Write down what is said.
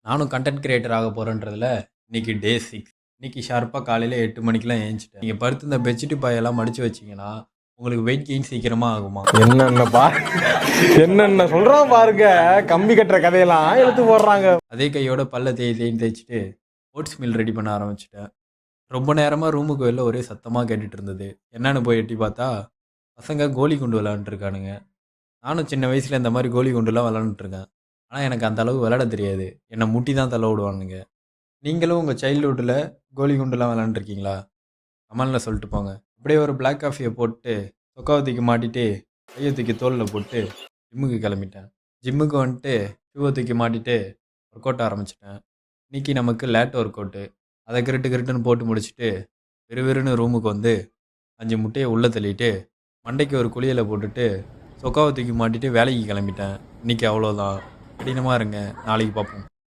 நானும் content creator ஆக போகிறேன்றதுல இன்னைக்கு டே 6. இன்னைக்கு ஷார்ப்பாக காலையில் 8 மணிக்கெலாம் ஏஞ்சிட்டேன். நீங்கள் படுத்து இந்த பெட்ஷீட் பாயெல்லாம் மடித்து வச்சிங்கன்னா உங்களுக்கு வெயிட் கெயின் சீக்கிரமாக ஆகுமா? என்னென்ன சொல்றான் பாருங்க. கம்பி கட்டுற கதையெல்லாம் எடுத்து போடுறாங்க. அதே கையோட பல்ல தேய்ச்சிட்டு ஓட்ஸ் மீல் ரெடி பண்ண ஆரம்பிச்சிட்டேன். ரொம்ப நேரமாக ரூமுக்கு வெளில ஒரே சத்தமாக கேட்டுட்டு இருந்தது. என்னன்னு போய் எட்டி பார்த்தா பசங்க கோலி குண்டு விளாண்டுருக்கானுங்க. நானும் சின்ன வயசில் இந்த மாதிரி கோலி குண்டுலாம் விளாண்டுருக்கேன். ஆனால் எனக்கு அந்த அளவு விளாட தெரியாது. என்னை முட்டி தான் தள்ள விடுவானுங்க. நீங்களும் உங்கள் சைல்டுஹுட்டில் கோலி குண்டுலாம் விளாண்டுருக்கீங்களா? கமெண்டில் சொல்லிட்டு போங்க. அப்படியே ஒரு பிளாக் காஃபியை போட்டு சொக்காவை தூக்கி மாட்டிட்டு கையை தூக்கி தோலில் போட்டு ஜிம்முக்கு கிளம்பிட்டேன். ஜிம்முக்கு வந்துட்டு ஷூவை தூக்கி மாட்டிட்டு ஒர்க் அவுட் ஆரம்பிச்சிட்டேன். இன்றைக்கி நமக்கு லேட் ஒர்க் அவுட்டு. அதை கிருட்டுன்னு போட்டு முடிச்சுட்டு விறுவிறுன்னு ரூமுக்கு வந்து 5 முட்டையை உள்ளே தள்ளிட்டு மண்டைக்கு ஒரு குளியலை போட்டுட்டு சொக்காவை தூக்கி மாட்டிட்டு வேலைக்கு கிளம்பிட்டேன். இன்றைக்கி அவ்வளோதான். கடினமாக இருங்க. நாளைக்கு பார்ப்போம்.